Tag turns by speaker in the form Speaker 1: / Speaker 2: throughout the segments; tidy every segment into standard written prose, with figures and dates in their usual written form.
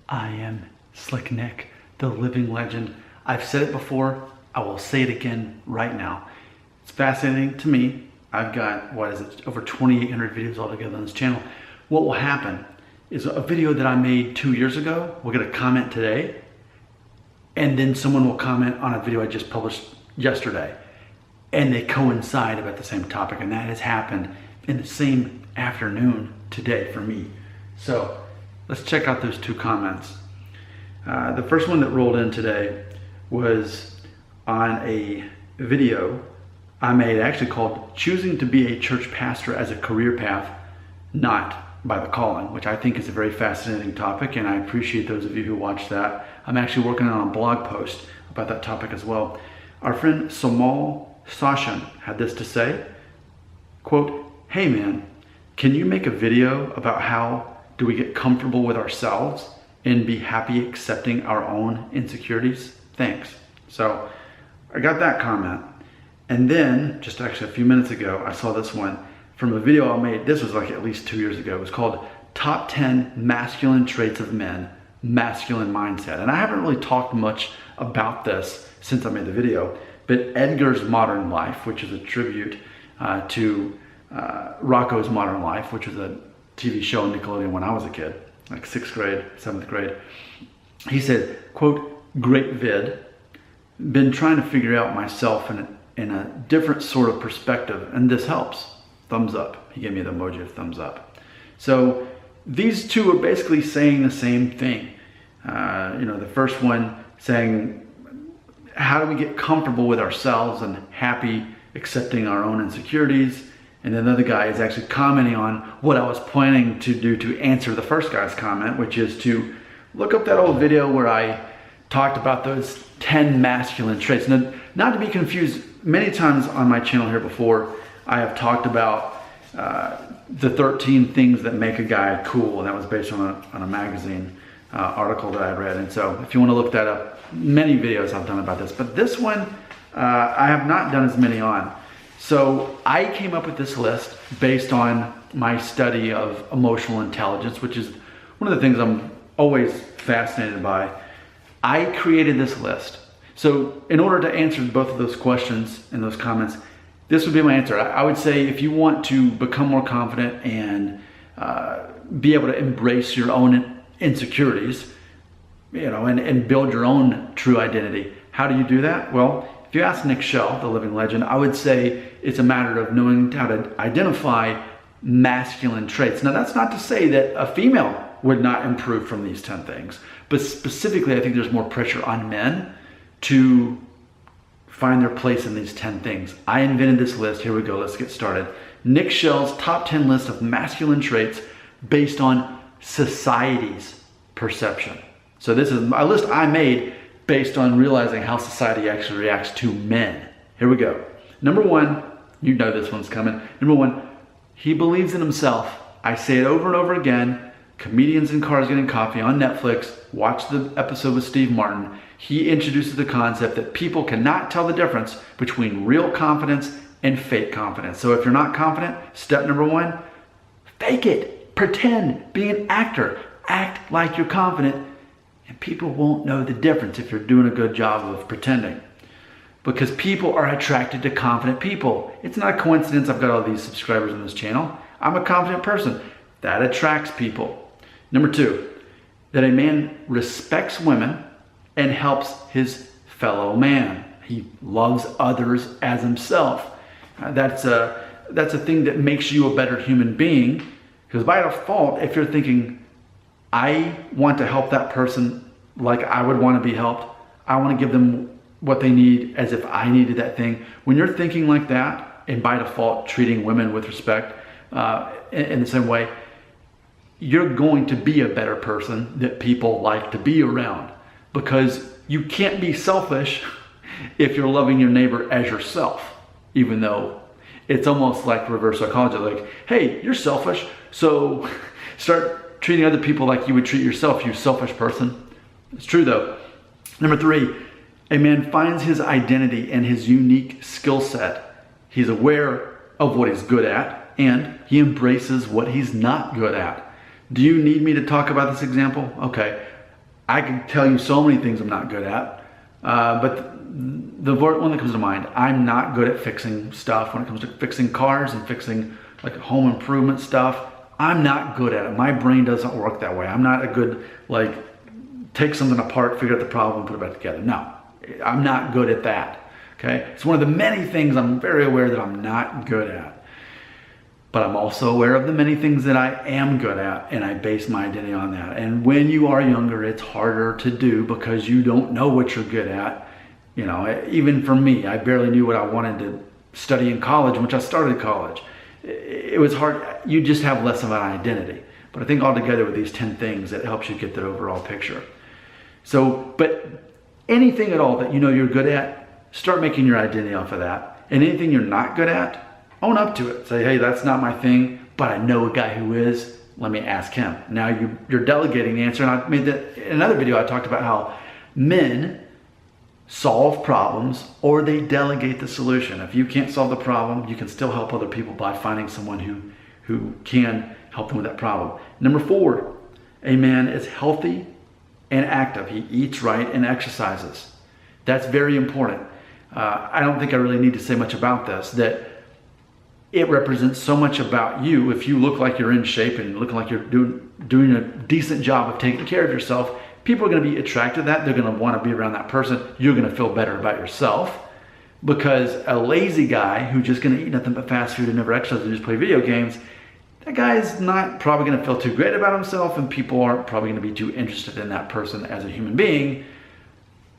Speaker 1: I am Slick Nick, the living legend. I've said it before, I will say it again right now. It's fascinating to me. I've got, over 2,800 videos altogether on this channel. What will happen is a video that I made 2 years ago will get a comment today, and then someone will comment on a video I just published yesterday, and they coincide about the same topic, and that has happened in the same afternoon today for me. So let's check out those two comments. The first one that rolled in today was on a video I made actually called Choosing to be a Church Pastor as a Career Path, Not by the Calling, which I think is a very fascinating topic, and I appreciate those of you who watched that. I'm actually working on a blog post about that topic as well. Our friend Somal Sashan had this to say, quote, "Hey man, can you make a video about how do we get comfortable with ourselves and be happy accepting our own insecurities? Thanks." So I got that comment. And then just actually a few minutes ago, I saw this one from a video I made. This was like at least 2 years ago. It was called Top 10 Masculine Traits of Men, Masculine Mindset. And I haven't really talked much about this since I made the video, but Edgar's Modern Life, which is a tribute to Rocco's Modern Life, which was a TV show on Nickelodeon when I was a kid, like 6th grade, 7th grade. He said, quote, "Great vid. Been trying to figure out myself in a different sort of perspective, and this helps. Thumbs up." He gave me the emoji of thumbs up. So these two are basically saying the same thing. The first one saying, how do we get comfortable with ourselves and happy accepting our own insecurities? And then the other guy is actually commenting on what I was planning to do to answer the first guy's comment, which is to look up that old video where I talked about those 10 masculine traits. Now, not to be confused, many times on my channel here before, I have talked about the 13 things that make a guy cool, and that was based on a magazine article that I read. And so if you want to look that up, many videos I've done about this, but this one I have not done as many on. So I came up with this list based on my study of emotional intelligence, which is one of the things I'm always fascinated by. I created this list. So in order to answer both of those questions and those comments, this would be my answer. I would say if you want to become more confident and be able to embrace your own insecurities, and build your own true identity, how do you do that? Well, if you ask Nick Shell, the living legend, I would say it's a matter of knowing how to identify masculine traits. Now, that's not to say that a female would not improve from these 10 things, but specifically, I think there's more pressure on men to find their place in these 10 things. I invented this list. Here we go. Let's get started. Nick Shell's top 10 list of masculine traits based on society's perception. So this is a list I made based on realizing how society actually reacts to men. Here we go. Number one, you know this one's coming. Number one, he believes in himself. I say it over and over again. Comedians in Cars Getting Coffee on Netflix. Watch the episode with Steve Martin. He introduces the concept that people cannot tell the difference between real confidence and fake confidence. So if you're not confident, step number one, fake it. Pretend. Be an actor. Act like you're confident, and people won't know the difference if you're doing a good job of pretending. Because people are attracted to confident people. It's not a coincidence I've got all these subscribers on this channel. I'm a confident person. That attracts people. Number two, that a man respects women and helps his fellow man. He loves others as himself. That's a thing that makes you a better human being, because by default, if you're thinking, I want to help that person like I would want to be helped, I want to give them what they need as if I needed that thing. When you're thinking like that, and by default treating women with respect in the same way, you're going to be a better person that people like to be around, because you can't be selfish if you're loving your neighbor as yourself, even though it's almost like reverse psychology, like, hey, you're selfish, so start treating other people like you would treat yourself, you selfish person. It's true though. Number three, a man finds his identity and his unique skill set. He's aware of what he's good at, and he embraces what he's not good at. Do you need me to talk about this example? Okay. I can tell you so many things I'm not good at, but the one that comes to mind, I'm not good at fixing stuff. When it comes to fixing cars and fixing like home improvement stuff, I'm not good at it. My brain doesn't work that way. I'm not a good, like, take something apart, figure out the problem, put it back together. No, I'm not good at that. Okay, it's one of the many things I'm very aware that I'm not good at. But I'm also aware of the many things that I am good at, and I base my identity on that. And when you are younger, it's harder to do because you don't know what you're good at. You know, even for me, I barely knew what I wanted to study in college, which I started college. It was hard. You just have less of an identity. But I think altogether with these 10 things, it helps you get that overall picture. So, but anything at all that you know you're good at, start making your identity off of that. And anything you're not good at, own up to it. Say, hey, that's not my thing, but I know a guy who is. Let me ask him. Now you're delegating the answer. And I made that in another video. I talked about how men solve problems or they delegate the solution. If you can't solve the problem, you can still help other people by finding someone who can help them with that problem. Number 4, a man is healthy and active. He eats right and exercises. That's very important. I don't think I really need to say much about this, that it represents so much about you. If you look like you're in shape and looking like you're doing a decent job of taking care of yourself, people are going to be attracted to that. They're going to want to be around that person. You're going to feel better about yourself, because a lazy guy who's just going to eat nothing but fast food and never exercise and just play video games, that guy is not probably going to feel too great about himself, and people aren't probably going to be too interested in that person as a human being,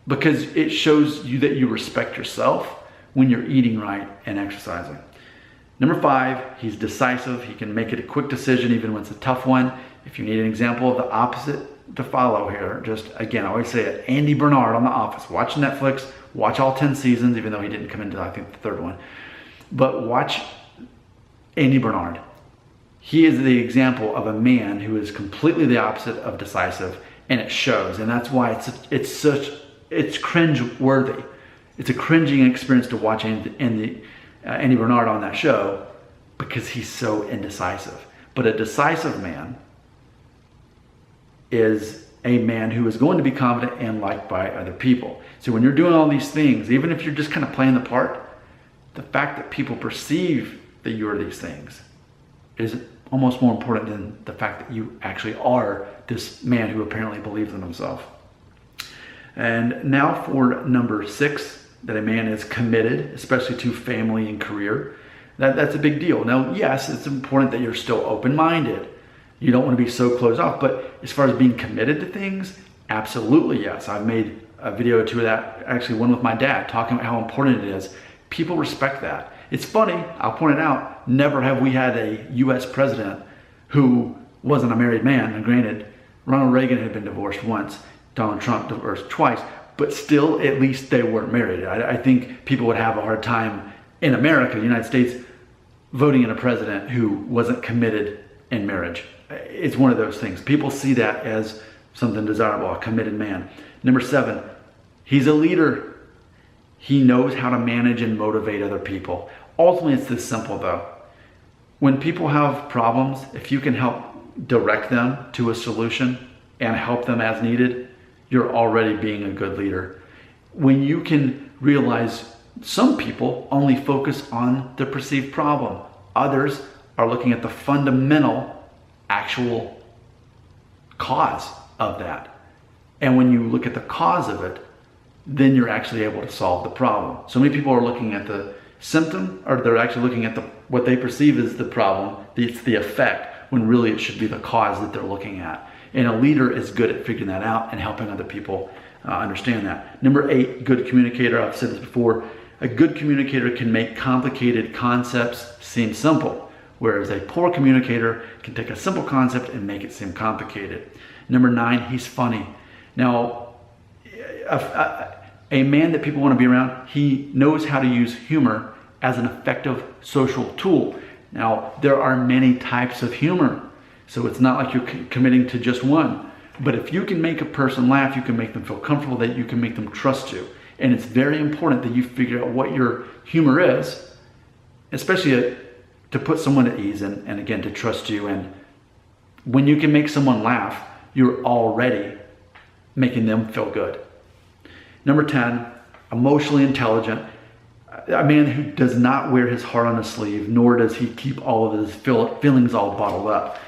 Speaker 1: because it shows you that you respect yourself when you're eating right and exercising. Number 5, he's decisive. He can make it a quick decision even when it's a tough one. If you need an example of the opposite to follow here, just again, I always say it, Andy Bernard on The Office. Watch Netflix, watch all 10 seasons, even though he didn't come into, I think, the third one. But watch Andy Bernard. He is the example of a man who is completely the opposite of decisive, and it shows. And that's why it's cringe-worthy. It's a cringing experience to watch Andy Bernard on that show, because he's so indecisive. But a decisive man is a man who is going to be confident and liked by other people. So when you're doing all these things, even if you're just kind of playing the part, the fact that people perceive that you are these things is almost more important than the fact that you actually are this man who apparently believes in himself. And now for number 6, that a man is committed, especially to family and career. That's a big deal. Now, yes, it's important that you're still open-minded. You don't want to be so closed off, but as far as being committed to things, absolutely yes. I've made a video or two of that, actually one with my dad, talking about how important it is. People respect that. It's funny, I'll point it out, never have we had a US president who wasn't a married man. And granted, Ronald Reagan had been divorced once, Donald Trump divorced twice, but still, at least they weren't married. I think people would have a hard time in America, the United States, voting in a president who wasn't committed in marriage. It's one of those things. People see that as something desirable, a committed man. Number 7, he's a leader. He knows how to manage and motivate other people. Ultimately, it's this simple though. When people have problems, if you can help direct them to a solution and help them as needed, you're already being a good leader. When you can realize some people only focus on the perceived problem. Others are looking at the fundamental actual cause of that. And when you look at the cause of it, then you're actually able to solve the problem. So many people are looking at the symptom, or they're actually looking at what they perceive as the problem. It's the effect, when really it should be the cause that they're looking at. And a leader is good at figuring that out and helping other people understand that. Number 8, good communicator. I've said this before. A good communicator can make complicated concepts seem simple, whereas a poor communicator can take a simple concept and make it seem complicated. Number 9, he's funny. Now, a man that people want to be around, he knows how to use humor as an effective social tool. Now, there are many types of humor, so it's not like you're committing to just one. But if you can make a person laugh, you can make them feel comfortable, that you can make them trust you. And it's very important that you figure out what your humor is, especially to put someone at ease and again, to trust you. And when you can make someone laugh, you're already making them feel good. Number 10, emotionally intelligent. A man who does not wear his heart on his sleeve, nor does he keep all of his feelings all bottled up.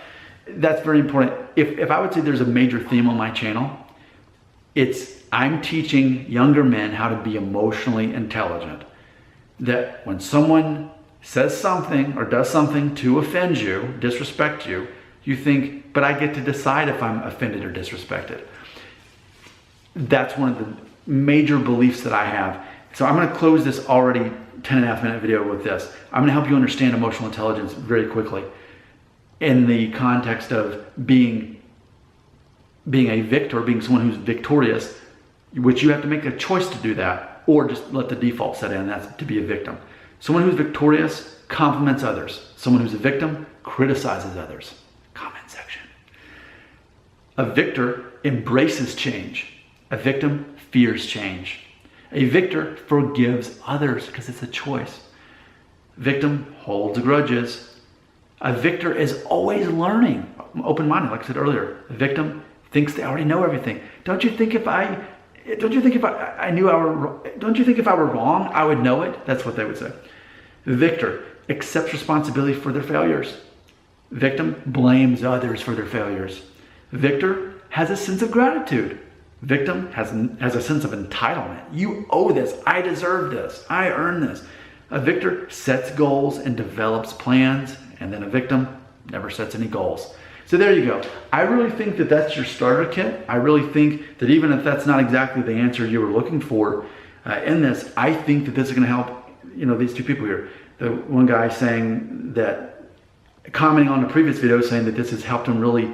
Speaker 1: That's very important. If I would say there's a major theme on my channel, it's I'm teaching younger men how to be emotionally intelligent. That when someone says something or does something to offend you, disrespect you, you think, but I get to decide if I'm offended or disrespected. That's one of the major beliefs that I have. So I'm going to close this already 10.5 minute video with this. I'm going to help you understand emotional intelligence very quickly in the context of being a victor, being someone who's victorious, which you have to make a choice to do that, or just let the default set in, that's to be a victim. Someone who's victorious compliments others. Someone who's a victim criticizes others. Comment section. A victor embraces change. A victim fears change. A victor forgives others because it's a choice. Victim holds grudges. A victor is always learning, open-minded, like I said earlier. A victim thinks they already know everything. Don't you think if I were wrong, I would know it? That's what they would say. The victor accepts responsibility for their failures. Victim blames others for their failures. Victor has a sense of gratitude. Victim has a sense of entitlement. You owe this. I deserve this. I earn this. A victor sets goals and develops plans, and then a victim never sets any goals. So there you go. I really think that that's your starter kit. I really think that even if that's not exactly the answer you were looking for in this, I think that this is going to help, these two people here. The one guy saying that, commenting on the previous video, saying that this has helped him really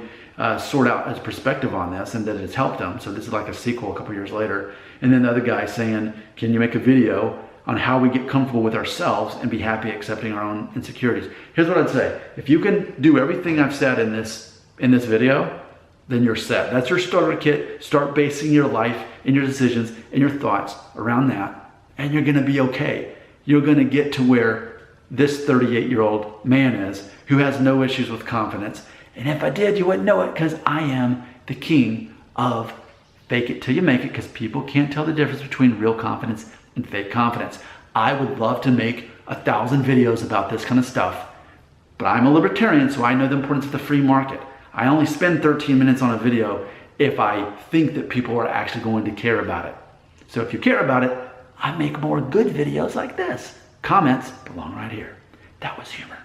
Speaker 1: sort out his perspective on this and that it's helped him. So this is like a sequel a couple years later. And then the other guy saying, can you make a video on how we get comfortable with ourselves and be happy accepting our own insecurities? Here's what I'd say. If you can do everything I've said in this video, then you're set. That's your starter kit. Start basing your life and your decisions and your thoughts around that, and you're gonna be okay. You're gonna get to where this 38-year-old man is, who has no issues with confidence. And if I did, you wouldn't know it, because I am the king of fake it till you make it, because people can't tell the difference between real confidence and fake confidence. I would love to make 1,000 videos about this kind of stuff, but I'm a libertarian, so I know the importance of the free market. I only spend 13 minutes on a video if I think that people are actually going to care about it. So if you care about it, I make more good videos like this. Comments belong right here. That was humor.